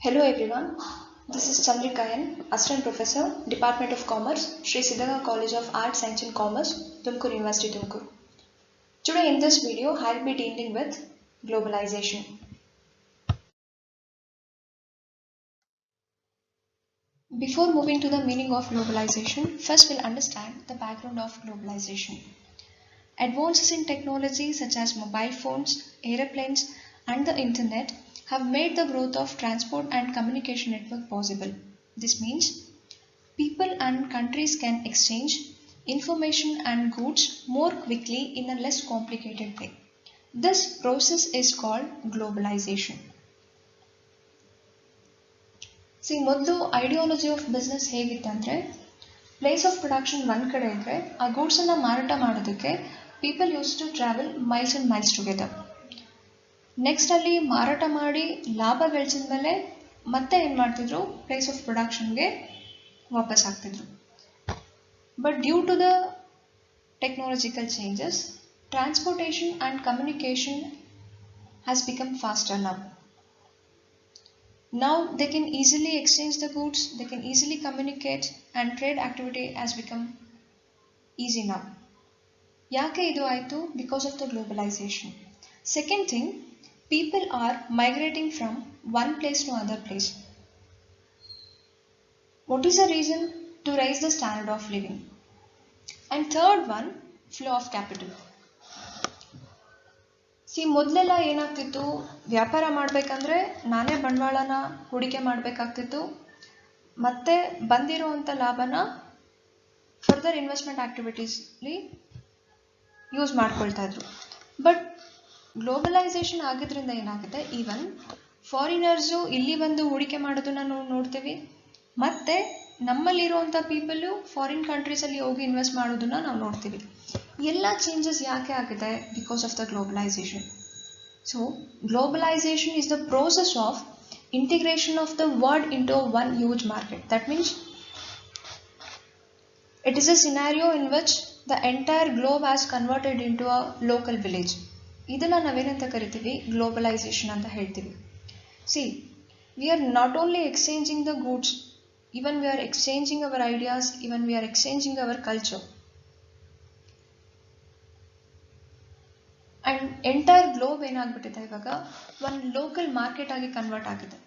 Hello everyone, this is Chandrika N, Assistant Professor, Department of Commerce, Sri Siddhaganga College of Arts, Science and Commerce, Tumkur University, Tumkur. Today in this video, I'll be dealing with globalization. Before moving to the meaning of globalization, first we'll understand the background of globalization. Advances in technology such as mobile phones, aeroplanes, and the internet have made the growth of transport and communication network possible. This means people and countries can exchange information and goods more quickly in a less complicated way. This process is called globalization. See, ಮೊದಲು ideology of business ಹೇಗಿತ್ತಂದರೆ place of production ಒಂದು ಕಡೆ ಇದ್ದರೆ ಆ ಗೂಡ್ಸನ್ನು ಮಾರಾಟ ಮಾಡೋದಕ್ಕೆ people use to travel miles and miles together. Next ಅಲ್ಲಿ ಮಾರಾಟ ಮಾಡಿ ಲಾಭ ಗಳಿಸಿದ ಮೇಲೆ ಮತ್ತೆ ಏನು ಮಾಡ್ತಿದ್ರು, ಪ್ಲೇಸ್ ಆಫ್ ಪ್ರೊಡಕ್ಷನ್ಗೆ ವಾಪಸ್ ಆಗ್ತಿದ್ರು. But due to the technological changes, transportation and communication has become faster now. Now they can easily exchange the goods, they can easily communicate, and trade activity has become easy now. Yake idu aitu? Because of the globalization. Second thing, people are migrating from one place to another place. What is the reason? To raise the standard of living. And third one, flow of capital. See, ಮೊದಲೆಲ್ಲ ಏನಾಗ್ತಿತ್ತು, ವ್ಯಾಪಾರ ಮಾಡಬೇಕಂದ್ರೆ ನಾನೇ ಬಂಡವಾಳನ ಹೂಡಿಕೆ ಮಾಡಬೇಕಾಗ್ತಿತ್ತು, ಮತ್ತೆ ಬಂದಿರುವಂಥ ಲಾಭನ ಫರ್ದರ್ ಇನ್ವೆಸ್ಟ್ಮೆಂಟ್ ಆಕ್ಟಿವಿಟೀಸ್ಲಿ ಯೂಸ್ ಮಾಡ್ಕೊಳ್ತಾ ಇದ್ರು. ಬಟ್ ಗ್ಲೋಬಲೈಸೇಷನ್ ಆಗಿದ್ರಿಂದ ಏನಾಗುತ್ತೆ, ಈವನ್ ಫಾರಿನರ್ಸು ಇಲ್ಲಿ ಬಂದು ಹೂಡಿಕೆ ಮಾಡೋದನ್ನ ನಾವು ನೋಡ್ತೀವಿ, ಮತ್ತೆ ನಮ್ಮಲ್ಲಿರುವಂಥ ಪೀಪಲ್ಲು ಫಾರಿನ್ ಕಂಟ್ರೀಸಲ್ಲಿ ಹೋಗಿ ಇನ್ವೆಸ್ಟ್ ಮಾಡೋದನ್ನ ನಾವು ನೋಡ್ತೀವಿ. ಎಲ್ಲ ಚೇಂಜಸ್ ಯಾಕೆ ಆಗಿದೆ? Because of the globalisation. So globalisation is the process of integration of the world into one huge market. That means it is a scenario in which the entire globe has converted into a local village. ಇದನ್ನ ನಾವೇನಂತ ಕರಿತೀವಿ? Globalisation ಅಂತ ಹೇಳ್ತೀವಿ. See, we are not only exchanging the goods, even we are exchanging our ideas, even we are exchanging our culture. And entire globe ಏನಾಗ್ಬಿಟ್ಟಿದೆ ಇವಾಗ ಒಂದು local market ಆಗಿ convert ಆಗಿದೆ.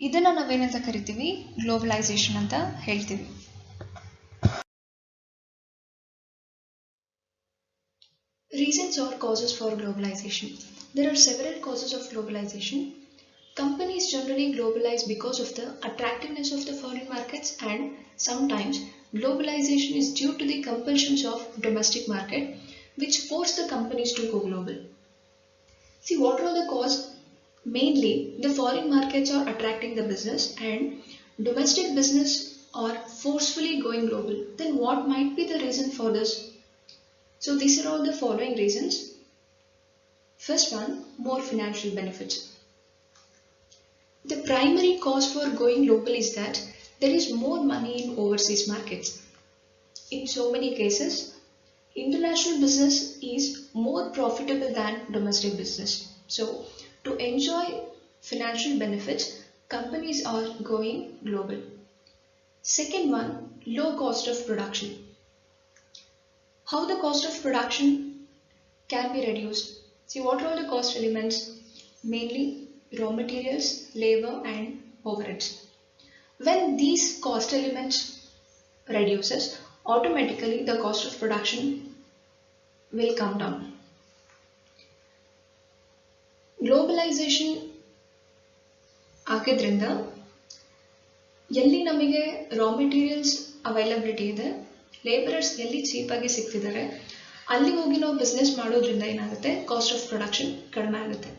ಇದನ್ನ ನಾವೇನಂತ ಕರಿತೀವಿ? ಗ್ಲೋಬಲೈಸೇಷನ್ ಅಂತ ಹೇಳ್ತೀವಿ. Reasons or causes for globalization. There are several causes of globalization. Companies generally globalize because of the attractiveness of the foreign markets, and sometimes globalization is due to the compulsions of domestic market which force the companies to go global. See, what are the causes? Mainly, the foreign markets are attracting the business and domestic business are forcefully going global. Then what might be the reason for this? So these are all the following reasons. First one, more financial benefits. The primary cause for going global is that there is more money in overseas markets. In so many cases, international business is more profitable than domestic business. So, to enjoy financial benefits, companies are going global. Second one, low cost of production. How the cost of production can be reduced? See, what are the cost elements? Mainly raw materials, labor and overheads. When these cost elements reduces, automatically the cost of production will come down. Globalization ಆಗಿದ್ರಿಂದ ಎಲ್ಲಿ ನಮಗೆ raw materials availability ಇದೆ, labourers ಎಲ್ಲಿ ಚೀಪಾಗಿ ಸಿಗ್ತಿದ್ದಾರೆ, ಅಲ್ಲಿ ಹೋಗಿ ನಾವು business ಮಾಡೋದ್ರಿಂದ ಏನಾಗುತ್ತೆ, ಕಾಸ್ಟ್ ಆಫ್ ಪ್ರೊಡಕ್ಷನ್ ಕಡಿಮೆ ಆಗುತ್ತೆ.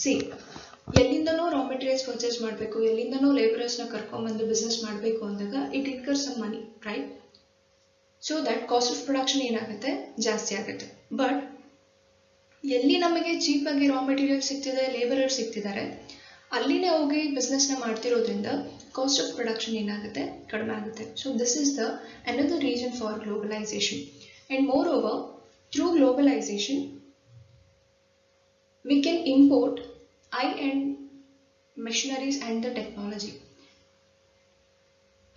ಸಿ, ಎಲ್ಲಿಂದನೋ ರಾ ಮೆಟೀರಿಯಲ್ಸ್ ಪರ್ಚೇಸ್ ಮಾಡಬೇಕು, ಎಲ್ಲಿಂದನೋ ಲೇಬರರ್ಸ್ನ ಕರ್ಕೊಂಡ್ಬಂದು ಬಿಸ್ನೆಸ್ ಮಾಡಬೇಕು ಅಂದಾಗ it incurs some money, right? So that cost of production ಏನಾಗುತ್ತೆ, ಜಾಸ್ತಿ ಆಗುತ್ತೆ. ಬಟ್ ಎಲ್ಲಿ ನಮಗೆ ಚೀಪಾಗಿ ರಾ ಮೆಟೀರಿಯಲ್ ಸಿಗ್ತಿದೆ, ಲೇಬರರ್ ಸಿಗ್ತಿದ್ದಾರೆ, ಅಲ್ಲಿನೇ ಹೋಗಿ ಬಿಸ್ನೆಸ್ನ ಮಾಡ್ತಿರೋದ್ರಿಂದ ಕಾಸ್ಟ್ ಆಫ್ ಪ್ರೊಡಕ್ಷನ್ ಏನಾಗುತ್ತೆ, ಕಡಿಮೆ ಆಗುತ್ತೆ. So this is the another reason for globalization. And moreover, through globalization, we can import high-end machineries and the technology.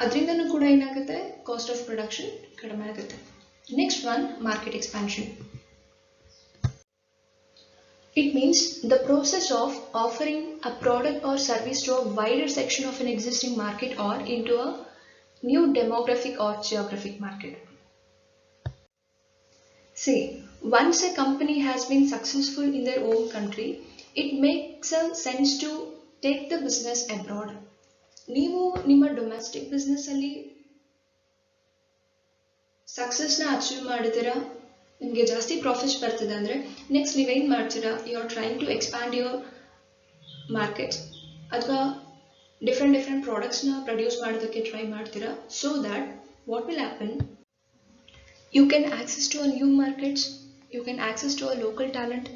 ಅದರಿಂದನೂ ಕೂಡ ಏನಾಗುತ್ತೆ, ಕಾಸ್ಟ್ ಆಫ್ ಪ್ರೊಡಕ್ಷನ್ ಕಡಿಮೆ ಆಗುತ್ತೆ. Next one, market expansion. It means the process of offering a product or service to a wider section of an existing market or into a new demographic or geographic market. See, once a company has been successful in their own country, it makes a sense to take the business abroad. ನೀವು ನಿಮ್ಮ domestic business ಅಲ್ಲಿ ಸಕ್ಸಸ್ನ achieve ಮಾಡಿದಿರಾ, ನಿಮಗೆ ಜಾಸ್ತಿ profits ಬರ್ತಿದೆ ಅಂದರೆ next ನೀವೇನು ಮಾಡ್ತೀರಾ, you are trying to expand your markets ಅಥವಾ ಡಿಫ್ರೆಂಟ್ ಪ್ರಾಡಕ್ಟ್ಸ್ನ ಪ್ರೊಡ್ಯೂಸ್ ಮಾಡೋದಕ್ಕೆ ಟ್ರೈ ಮಾಡ್ತೀರಾ. So that what will happen, you can access to a new markets, you can access to a local talent,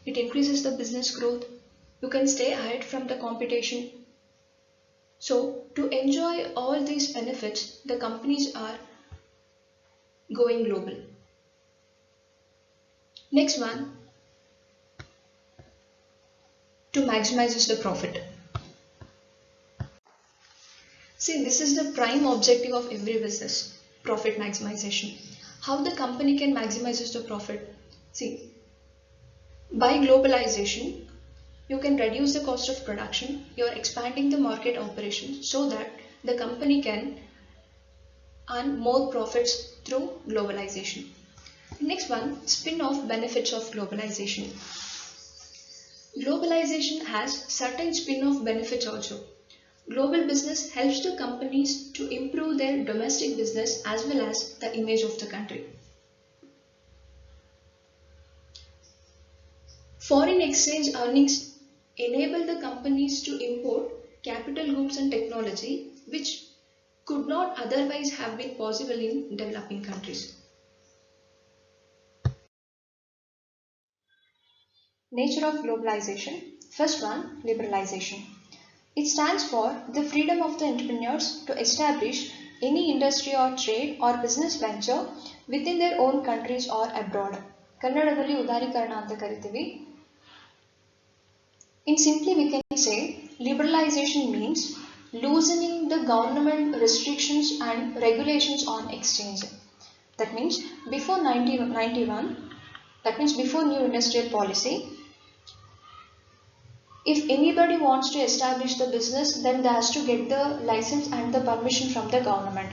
it increases the business growth, you can stay ahead from the competition. So to enjoy all these benefits, the companies are going global. Next one, to maximize the profit. See, this is the prime objective of every business, profit maximization. How the company can maximize the profit? See, by globalization, you can reduce the cost of production, you are expanding the market operations so that the company can earn more profits through globalization. Next one, spin-off benefits of globalization. Globalization has certain spin-off benefits also. Global business helps the companies to improve their domestic business as well as the image of the country. Foreign exchange earnings enable the companies to import capital goods and technology which could not otherwise have been possible in developing countries. Nature of globalization. First one, liberalization. It stands for the freedom of the entrepreneurs to establish any industry or trade or business venture within their own countries or abroad. ಕನ್ನಡದಲ್ಲಿ ಉದಾರೀಕರಣ ಅಂತ ಕರಿತೀವಿ. In simply we can say liberalization means loosening the government restrictions and regulations on exchange. That means before 1991, that means before new industrial policy, if anybody wants to establish the business, then they has to get the license and the permission from the government,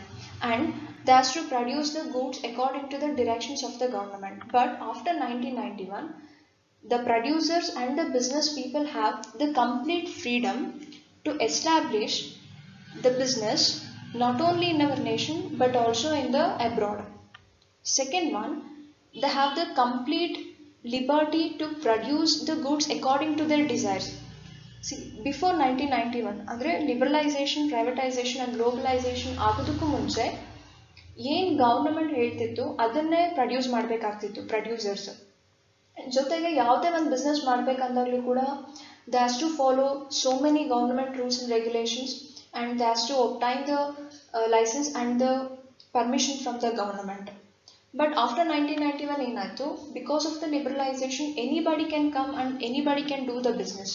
and they has to produce the goods according to the directions of the government. But after 1991, the producers and the business people have the complete freedom to establish the business not only in our nation but also in the abroad. Second one, they have the complete liberty to produce the goods according to their desires. See, before 1991 ಅಂದರೆ liberalisation, privatisation and globalisation ಆಗೋದಕ್ಕೂ ಮುಂಚೆ ಏನು government ಹೇಳ್ತಿತ್ತು ಅದನ್ನೇ produce ಮಾಡಬೇಕಾಗ್ತಿತ್ತು producers. ಜೊತೆಗೆ ಯಾವುದೇ ಒಂದು business ಮಾಡಬೇಕಂದಾಗಲೂ ಕೂಡ they has to follow so many government rules and regulations and they has to obtain the licence and the permission from the government. But after 1991 ಏನಾಯಿತು, because of the liberalisation anybody can come and anybody can do the business.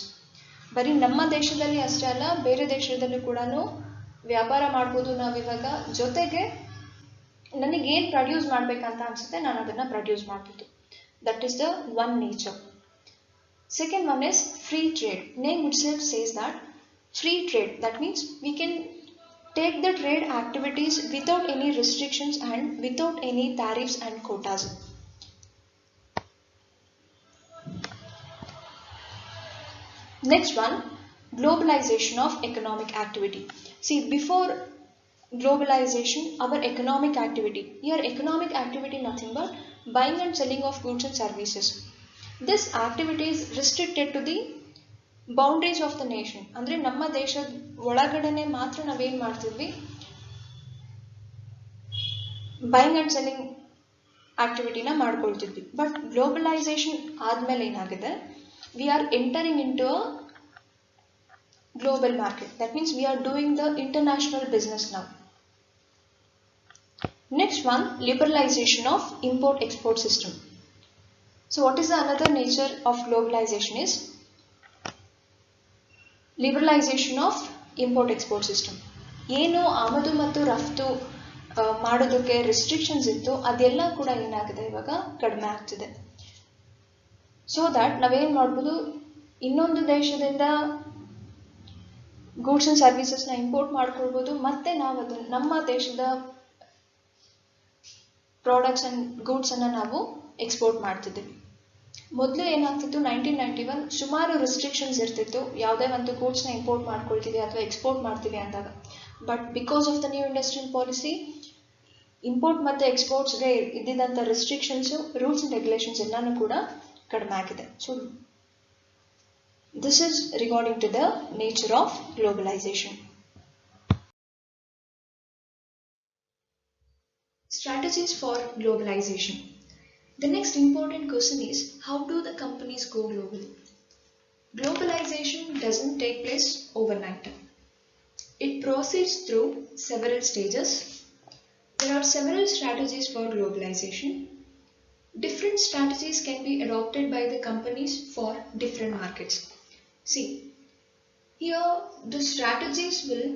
ಬರೀ ನಮ್ಮ ದೇಶದಲ್ಲಿ ಅಷ್ಟೇ ಅಲ್ಲ, ಬೇರೆ ದೇಶದಲ್ಲೂ ಕೂಡ ವ್ಯಾಪಾರ ಮಾಡ್ಬೋದು ನಾವಿವಾಗ. ಜೊತೆಗೆ ನನಗೇನು ಪ್ರೊಡ್ಯೂಸ್ ಮಾಡಬೇಕಂತ ಅನಿಸುತ್ತೆ ನಾನು ಅದನ್ನು ಪ್ರೊಡ್ಯೂಸ್ ಮಾಡ್ಬೋದು. That is the one nature. Second one is free trade. Name itself says that free trade, that means we can take the trade activities without any restrictions and without any tariffs and quotas. Next one, globalization of economic activity. See, before globalization, our economic activity, here economic activity nothing but buying and selling of goods and services. This activity is restricted to the boundaries of the nation. ಅಂದರೆ ನಮ್ಮ ದೇಶದ ಒಳಗಡೆನೆ ಮಾತ್ರ ನಾವೇನು ಮಾಡ್ತಿದ್ವಿ, buying and selling ಆಕ್ಟಿವಿಟಿನ ಮಾಡ್ಕೊಳ್ತಿದ್ವಿ. But globalization ಆದಮೇಲೆ ಏನಾಗಿದೆ, we are entering into a global market. That means we are doing the international business now. Next one, liberalization of import export system. So what is the another nature of globalization is liberalization of import export system. ಏನು ಆಮದು ಮತ್ತು ರಫ್ತು ಮಾಡೋದಕ್ಕೆ restrictions ಇತ್ತು ಅದೆಲ್ಲ ಕೂಡ ಏನಾಗಿದೆ ಇವಾಗ ಕಡಿಮೆ ಆಗ್ತಿದೆ. ಸೊ ದ್ಯಾಟ್ ನಾವೇನು ಮಾಡ್ಬೋದು, ಇನ್ನೊಂದು ದೇಶದಿಂದ ಗೂಡ್ಸ್ ಆ್ಯಂಡ್ ಸರ್ವಿಸಸ್ನ ಇಂಪೋರ್ಟ್ ಮಾಡ್ಕೊಳ್ಬೋದು, ಮತ್ತು ನಾವು ಅದನ್ನು ನಮ್ಮ ದೇಶದ ಪ್ರಾಡಕ್ಟ್ಸ್ ಆ್ಯಂಡ್ ಗೂಡ್ಸನ್ನು ನಾವು ಎಕ್ಸ್ಪೋರ್ಟ್ ಮಾಡ್ತಿದ್ದೀವಿ. ಮೊದಲು ಏನಾಗ್ತಿತ್ತು, 1991 ಸುಮಾರು ರೆಸ್ಟ್ರಿಕ್ಷನ್ಸ್ ಇರ್ತಿತ್ತು ಯಾವುದೇ ಒಂದು ಗೂಡ್ಸ್ನ ಇಂಪೋರ್ಟ್ ಮಾಡ್ಕೊಳ್ತೀವಿ ಅಥವಾ ಎಕ್ಸ್ಪೋರ್ಟ್ ಮಾಡ್ತೀವಿ ಅಂದಾಗ. But because of the new industrial policy, import ಮತ್ತು ಎಕ್ಸ್ಪೋರ್ಟ್ಸ್ಗೆ ಇದ್ದಿದ್ದಂಥ ರೆಸ್ಟ್ರಿಕ್ಷನ್ಸು, ರೂಲ್ಸ್ ಆ್ಯಂಡ್ ರೆಗ್ಯುಲೇಷನ್ಸ್ ಎಲ್ಲನೂ ಕೂಡ ಕಡಿಮೆ ಆಗಿದೆ. So this is regarding to the nature of globalisation. Strategies for globalization. The next important question is, how do the companies go global? Globalization doesn't take place overnight. It proceeds through several stages. There are several strategies for globalization. Different strategies can be adopted by the companies for different markets. See, here the strategies will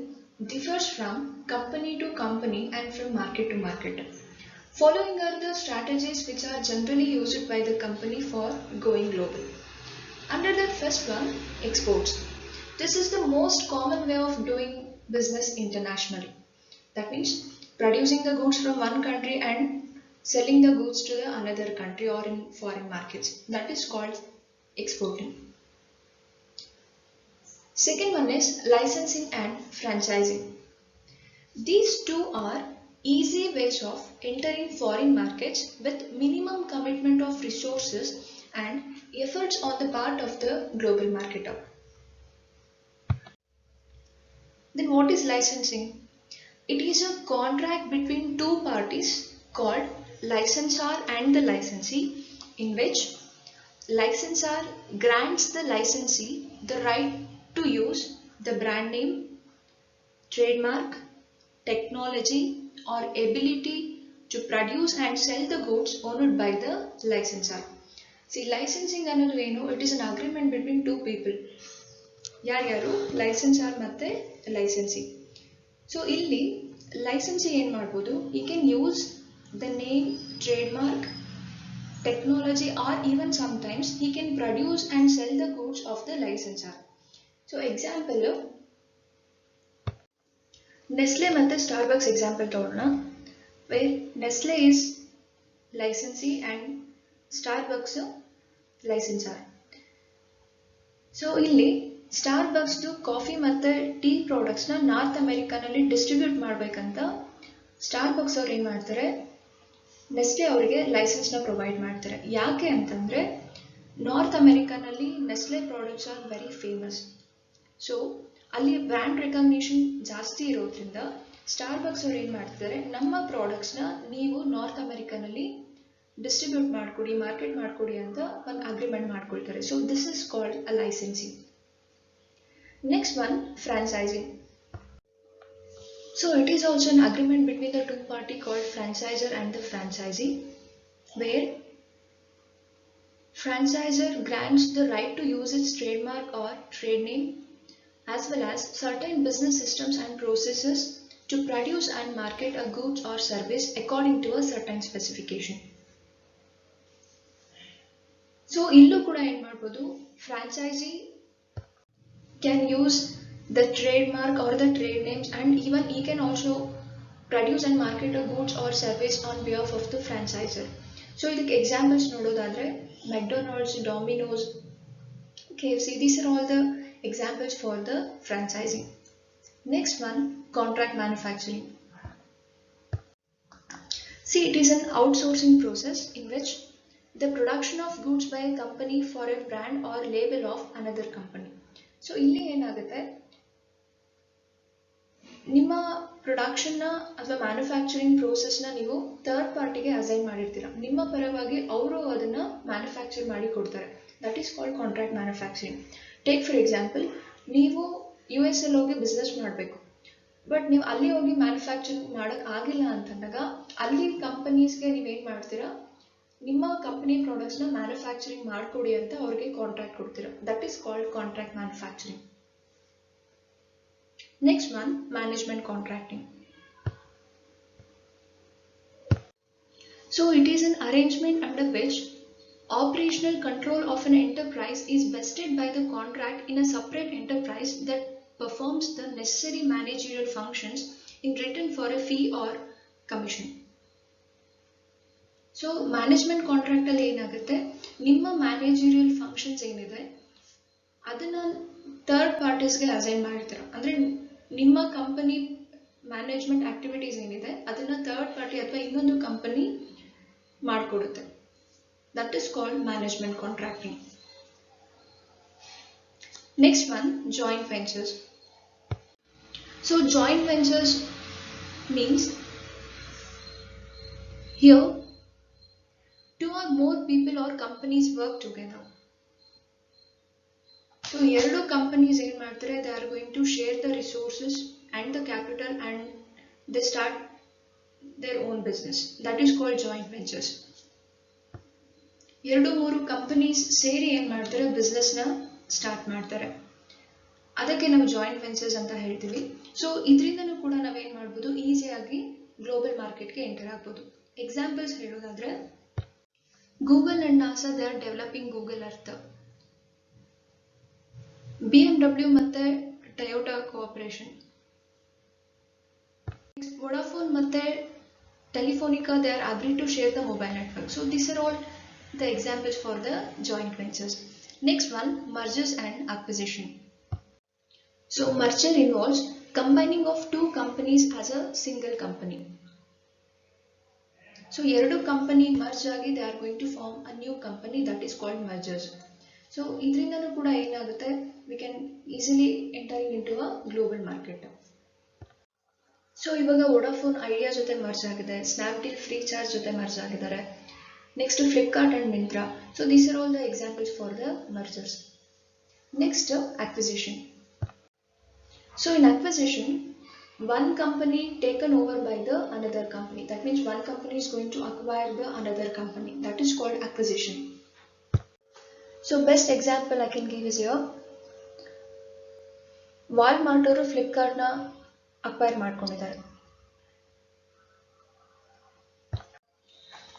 differs from company to company and from market to market. Following are the strategies which are generally used by the company for going global. Under the first one, exports. This is the most common way of doing business internationally. That means producing the goods from one country and selling the goods to the another country or in foreign markets. That is called exporting. Second one is licensing and franchising. These two are easy ways of entering foreign markets with minimum commitment of resources and efforts on the part of the global marketer. Then what is licensing? It is a contract between two parties called licensor and the licensee, in which licensor grants the licensee the right to use the brand name, trademark, technology or ability to produce and sell the goods owned by the licensor. See, licensing ಅನ್ನೋದು ಏನು, it is an agreement between two people. ಯಾರ್ಯಾರು, ಲೈಸೆನ್ಸರ್ ಮತ್ತು licensee. So ಇಲ್ಲಿ licensee ಏನು ಮಾಡ್ಬೋದು, he can use the name, trademark, technology or even sometimes he can produce and sell the goods of the licensor. So example, Nestle ಮತ್ತು Starbucks example ತಗೊಳ್ಳೋಣ, where Nestle is licensee and Starbucks licensor. So ಇಲ್ಲಿ ಸ್ಟಾರ್ಬಕ್ಸ್ದು coffee ಮತ್ತು tea ಪ್ರಾಡಕ್ಟ್ಸ್ನ north ಅಮೆರಿಕಾನಲ್ಲಿ distribute ಮಾಡಬೇಕಂತ Starbucks ಅವ್ರು ಏನು ಮಾಡ್ತಾರೆ, Nestle ಅವರಿಗೆ ಲೈಸೆನ್ಸ್ನ ಪ್ರೊವೈಡ್ ಮಾಡ್ತಾರೆ. ಯಾಕೆ ಅಂತಂದರೆ ನಾರ್ತ್ ಅಮೆರಿಕಾನಲ್ಲಿ Nestle products are very famous. So ಅಲ್ಲಿ ಬ್ರ್ಯಾಂಡ್ ರೆಕಗ್ನಿಷನ್ ಜಾಸ್ತಿ ಇರೋದ್ರಿಂದ ಸ್ಟಾರ್ಬಕ್ಸ್ ಅವ್ರು ಏನು ಮಾಡ್ತಿದ್ದಾರೆ, ನಮ್ಮ ಪ್ರಾಡಕ್ಟ್ಸ್ನ ನೀವು ನಾರ್ತ್ ಅಮೆರಿಕಾನಲ್ಲಿ ಡಿಸ್ಟ್ರಿಬ್ಯೂಟ್ ಮಾಡಿಕೊಡಿ, ಮಾರ್ಕೆಟ್ ಮಾಡಿಕೊಡಿ ಅಂತ ಒಂದು ಅಗ್ರಿಮೆಂಟ್ ಮಾಡ್ಕೊಳ್ತಾರೆ. So this is called a licensing. Next one, franchising. So it is also an agreement between the two party called franchisor and the franchisee, where franchisor grants the right to use its trademark or trade name as well as certain business systems and processes to produce and market a goods or service according to a certain specification. So illu kuda ಏನು ಮಾಡ್ಬೋದು, franchisee can use the trademark or the trade names and even he can also produce and market a goods or service on behalf of the franchisor. So ಇದಕ್ಕೆ examples ನೋಡೋದಾದ್ರೆ McDonald's, Domino's, KFC, these are all the examples for the franchising. Next one, contract manufacturing. See, it is an outsourcing process in which the production of goods by a company for a brand or label of another company. So ಇಲ್ಲಿ ಏನಾಗುತ್ತೆ, ನಿಮ್ಮ ಪ್ರೊಡಕ್ಷನ್ನ ಅಥವಾ manufacturing ಪ್ರೋಸೆಸ್ನ ನೀವು third ಪಾರ್ಟಿಗೆ assign ಮಾಡಿರ್ತೀರ, ನಿಮ್ಮ ಪರವಾಗಿ ಅವರು ಅದನ್ನು ಮ್ಯಾನುಫ್ಯಾಕ್ಚರ್ ಮಾಡಿ ಕೊಡ್ತಾರೆ. That is called contract manufacturing. Take for example, ನೀವು US ಹೋಗಿ ಬಿಸ್ನೆಸ್ ಮಾಡಬೇಕು, ಬಟ್ ನೀವು ಅಲ್ಲಿ ಹೋಗಿ ಮ್ಯಾನುಫ್ಯಾಕ್ಚರಿಂಗ್ ಮಾಡೋಕ್ಕೆ ಆಗಿಲ್ಲ ಅಂತಂದಾಗ ಅಲ್ಲಿ ಕಂಪನೀಸ್ಗೆ ನೀವೇನು ಮಾಡ್ತೀರಾ, ನಿಮ್ಮ ಕಂಪನಿ ಪ್ರಾಡಕ್ಟ್ಸ್ನ ಮ್ಯಾನುಫ್ಯಾಕ್ಚರಿಂಗ್ ಮಾಡಿಕೊಡಿ ಅಂತ ಅವ್ರಿಗೆ ಕಾಂಟ್ರಾಕ್ಟ್ ಕೊಡ್ತೀರಾ. That is called contract manufacturing. Next one, management contracting. So it is an arrangement under which operational control of an enterprise is vested by the contract in a separate enterprise that performs the necessary managerial functions in return for a fee or commission. So management contract ಅಲ್ಲಿ ಏನಾಗುತ್ತೆ, ನಿಮ್ಮ managerial functions ಏನಿದೆ ಅದನ್ನ third ಪಾರ್ಟೀಸ್ಗೆ assign ಮಾಡ್ತೀರ. ಅಂದ್ರೆ ನಿಮ್ಮ company management activities ಏನಿದೆ ಅದನ್ನ ಥರ್ಡ್ ಪಾರ್ಟಿ ಅಥವಾ ಇನ್ನೊಂದು ಕಂಪನಿ ಮಾಡಿಕೊಡುತ್ತೆ. That is called management contracting. Next one, joint ventures. So joint ventures means here two or more people or companies work together. So ಎರಡು companies ಏನು ಮಾಡ್ತಾರೆ, they are going to share the resources and the capital and they start their own business. That is called joint ventures. ಎರಡು ಮೂರು companies ಸೇರಿ ಏನು ಮಾಡ್ತಾರೆ, business ನ start ಮಾಡ್ತಾರೆ. ಅದಕ್ಕೆ ನಾವು ಜಾಯಿಂಟ್ ವೆಂಚರ್ಸ್ ಅಂತ ಹೇಳ್ತೀವಿ. ಸೊ ಇದರಿಂದನೂ ಕೂಡ ನಾವೇನ್ ಮಾಡ್ಬೋದು, ಈಸಿಯಾಗಿ ಗ್ಲೋಬಲ್ ಮಾರ್ಕೆಟ್ಗೆ ಎಂಟರ್ ಆಗ್ಬೋದು. ಎಕ್ಸಾಂಪಲ್ಸ್ ಹೇಳೋದಾದ್ರೆ, Google and NASA they are developing Google earth. BMW ಮತ್ತೆ ಟೊಯೋಟಾ ಕೋಆಪರೇಷನ್. ವೊಡಾಫೋನ್ ಮತ್ತೆ Telefonica they are agree to share the mobile network. So this are all the examples for the joint ventures. Next one, mergers and acquisition. So merger involves combining of two companies as a single company. So ಎರಡು company merge ಆಗಿ they are going to form a new company, that is called mergers. So ಇದರಿಂದನೂ ಕೂಡ ಏನಾಗುತ್ತೆ, we can easily entering into a global market. So ಇವಾಗ Vodafone idea ಜೊತೆ merge ಆಗಿದೆ, Snapdeal free charge ಜೊತೆ merge ಆಗಿದ್ದಾರೆ. Next Flipkart and Myntra. So these are all the examples for the mergers. Next, acquisition. So in acquisition, one company taken over by the another company. That means one company is going to acquire the another company. That is called acquisition. So best example I can give is here. Walmart ಅವರು ಫ್ಲಿಪ್ಕಾರ್ಟ್ ನ acquire ಮಾಡ್ಕೊಂಡಿದ್ದಾರೆ.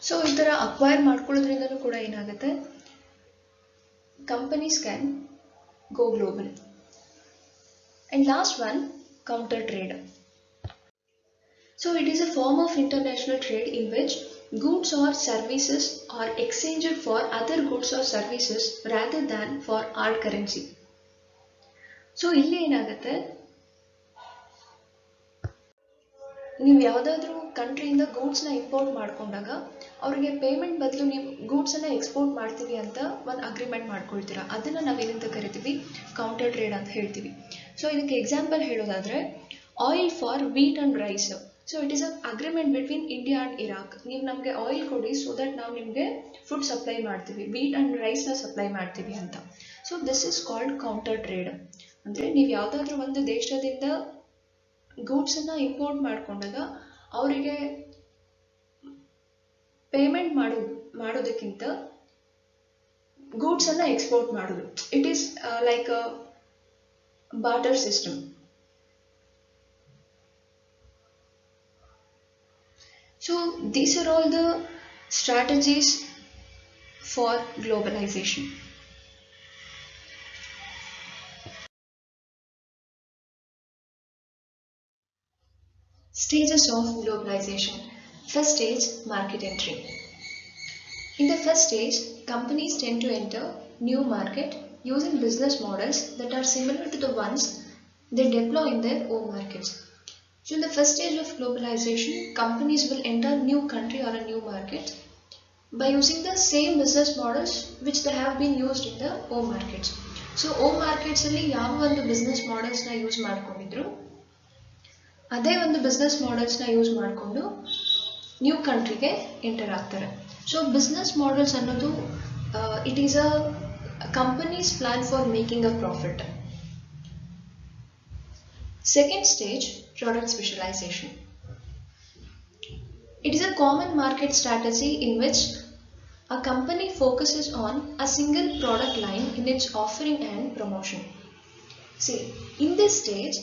So ಈ ತರ acquire ಮಾಡ್ಕೊಳ್ಳೋದ್ರಿಂದನೂ ಕೂಡ ಏನಾಗುತ್ತೆ, companies can go global. And last one, counter trade. So it is a form of international trade in which goods or services are exchanged for other goods or services rather than for hard currency. So ಇಲ್ಲಿ ಏನಾಗುತ್ತೆ, ನೀವು ಯಾವುದಾದ್ರೂ ಕಂಟ್ರಿಯಿಂದ ಗೂಡ್ಸ್ನ import ಮಾಡ್ಕೊಂಡಾಗ ಅವರಿಗೆ payment ಬದಲು ನೀವು ಗೂಡ್ಸನ್ನು export ಮಾಡ್ತೀವಿ ಅಂತ ಒಂದು ಅಗ್ರಿಮೆಂಟ್ ಮಾಡ್ಕೊಳ್ತೀರಾ. ಅದನ್ನು ನಾವೇನಂತ ಕರಿತೀವಿ, ಕೌಂಟರ್ ಟ್ರೇಡ್ ಅಂತ ಹೇಳ್ತೀವಿ. ಸೊ ಇದಕ್ಕೆ ಎಕ್ಸಾಂಪಲ್ ಹೇಳೋದಾದ್ರೆ, oil for wheat and rice. So it is a agreement between India and Iraq. ನೀವು ನಮಗೆ ಆಯಿಲ್ ಕೊಡಿ, ಸೊ ದಟ್ ನಾವು ನಿಮಗೆ ಫುಡ್ ಸಪ್ಲೈ ಮಾಡ್ತೀವಿ, ವೀಟ್ ಅಂಡ್ ರೈಸ್ನ ಸಪ್ಲೈ ಮಾಡ್ತೀವಿ ಅಂತ. So this is called counter trade. ಅಂದರೆ ನೀವು ಯಾವುದಾದ್ರೂ ಒಂದು ದೇಶದಿಂದ ಗೂಡ್ಸನ್ನು ಇಂಪೋರ್ಟ್ ಮಾಡ್ಕೊಂಡಾಗ ಅವರಿಗೆ ಪೇಮೆಂಟ್ ಮಾಡೋದಕ್ಕಿಂತ ಗೂಡ್ಸ್ ಅನ್ನ ಎಕ್ಸ್ಪೋರ್ಟ್ ಮಾಡೋದು. It is like a barter system. So these are all the strategies for globalisation. Stages of globalization. First stage, market entry. In the first stage, companies tend to enter new market using business models that are similar to the ones they deploy in their own markets. So in the first stage of globalization, companies will enter new country or a new market by using the same business models which they have been used in the home markets. So home markets ಅಲ್ಲಿ ಯಾವ ಒಂದು business models ನ use ಮಾಡ್ಕೊಂಡಿದ್ರು ಅದೇ ಒಂದು business ಮಾಡೆಲ್ಸ್ನ use ಮಾಡಿಕೊಂಡು new ಕಂಟ್ರಿಗೆ enter ಆಗ್ತಾರೆ. So business models ಅನ್ನೋದು it is a companies plan for making a profit. Second stage, product specialisation. It is a common market strategy in which a company focuses on a single product line in its offering and promotion. See, in this stage,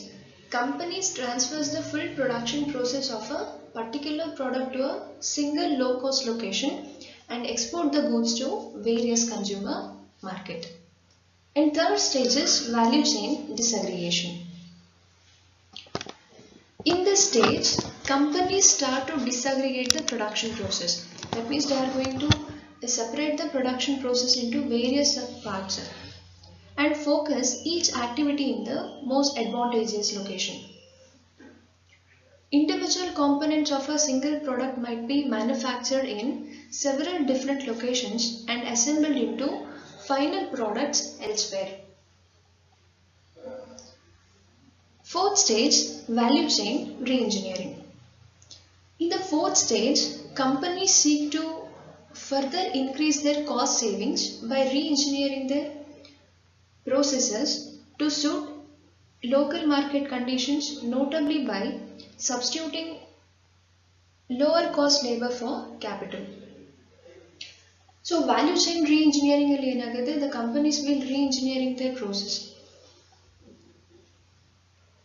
companies transfers the full production process of a particular product to a single low-cost location and export the goods to various consumer market. And third stage is value chain disaggregation. In this stage, companies start to disaggregate the production process. That means they are going to separate the production process into various parts and focus each activity in the most advantageous location. Individual components of a single product might be manufactured in several different locations and assembled into final products elsewhere. Fourth stage, value chain reengineering. In the fourth stage, companies seek to further increase their cost savings by re-engineering their processes to suit local market conditions, notably by substituting lower cost labor for capital. So value chain re-engineering alli enaಗುತ್ತೆ, the companies will re-engineering their process.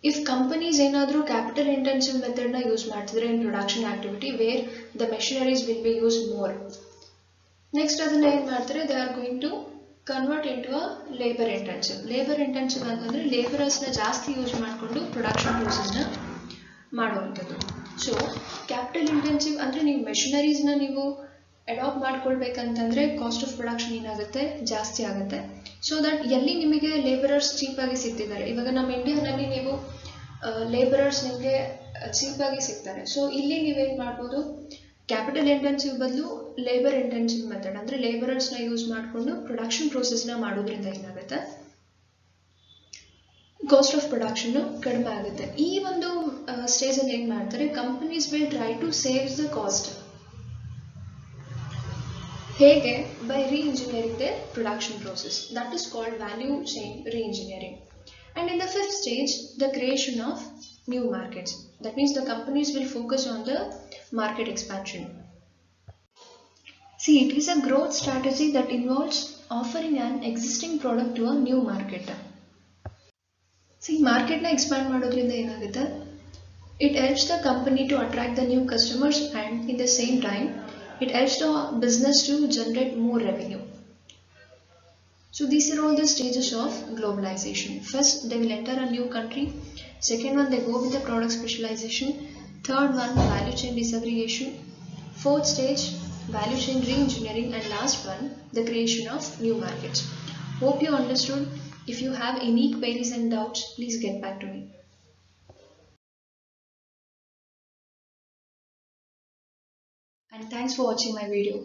If companies ಏನಾದರೂ capital intensive method na use ಮಾಡ್ತಿದ್ರೆ in production activity where the machineries will be used more. Next ಅದನ್ನ ಏನು ಮಾಡ್ತಾರೆ, they are going to convert into a labor intensive. Labor intensive ಅಂತಂದ್ರೆ laborers ನ ಜಾಸ್ತಿ use ಮಾಡಿಕೊಂಡು production process ನ ಮಾಡುವಂಥದ್ದು. So capital intensive ಅಂದ್ರೆ ನೀವು machineries ನ ನೀವು ಅಡಾಪ್ಟ್ ಮಾಡ್ಕೊಳ್ಬೇಕಂತಂದ್ರೆ ಕಾಸ್ಟ್ ಆಫ್ ಪ್ರೊಡಕ್ಷನ್ ಏನಾಗುತ್ತೆ, ಜಾಸ್ತಿ ಆಗುತ್ತೆ. ಸೊ ದಟ್ ಎಲ್ಲಿ ನಿಮಗೆ ಲೇಬರರ್ಸ್ ಚೀಪ್ ಆಗಿ ಸಿಗ್ತಿದ್ದಾರೆ, ಇವಾಗ ನಮ್ಮ ಇಂಡಿಯಾನಲ್ಲಿ ನೀವು ಲೇಬರರ್ಸ್ ನಿಮಗೆ ಚೀಪ್ ಆಗಿ ಸಿಗ್ತಾರೆ. ಸೊ ಇಲ್ಲಿ ನೀವೇನು ಮಾಡ್ಬೋದು, ಕ್ಯಾಪಿಟಲ್ ಇಂಟೆನ್ಸಿವ್ ಬದಲು ಲೇಬರ್ ಇಂಟೆನ್ಸಿವ್ ಮೆಥಡ್ ಅಂದ್ರೆ ಲೇಬರರ್ಸ್ ನ ಯೂಸ್ ಮಾಡಿಕೊಂಡು ಪ್ರೊಡಕ್ಷನ್ ಪ್ರೋಸೆಸ್ ನ ಮಾಡೋದ್ರಿಂದ ಏನಾಗುತ್ತೆ, ಕಾಸ್ಟ್ ಆಫ್ ಪ್ರೊಡಕ್ಷನ್ ಕಡಿಮೆ ಆಗುತ್ತೆ. ಈ ಒಂದು ಸ್ಟೇಜ್ ಅಲ್ಲಿ ಏನ್ ಮಾಡ್ತಾರೆ, companies will try to save the cost. ಹೇಗೆ? by re-engineering their production process. That is called value chain re-engineering. And in the fifth stage, the creation of new markets. That means the companies will focus on the market expansion. See, it is a growth strategy that involves offering an existing product to a new market. See, market na expand ಮಾಡೋದ್ರಿಂದ ಏನಾಗುತ್ತೆ, it helps the company to attract the new customers and in the same time it helps the business to generate more revenue. So these are all the stages of globalization. First, they will enter a new country. Second one, they go with the product specialization. Third one, value chain disaggregation. Fourth stage, value chain re-engineering. And last one, the creation of new markets. Hope you understood. If you have any queries and doubts, please get back to me. And thanks for watching my video.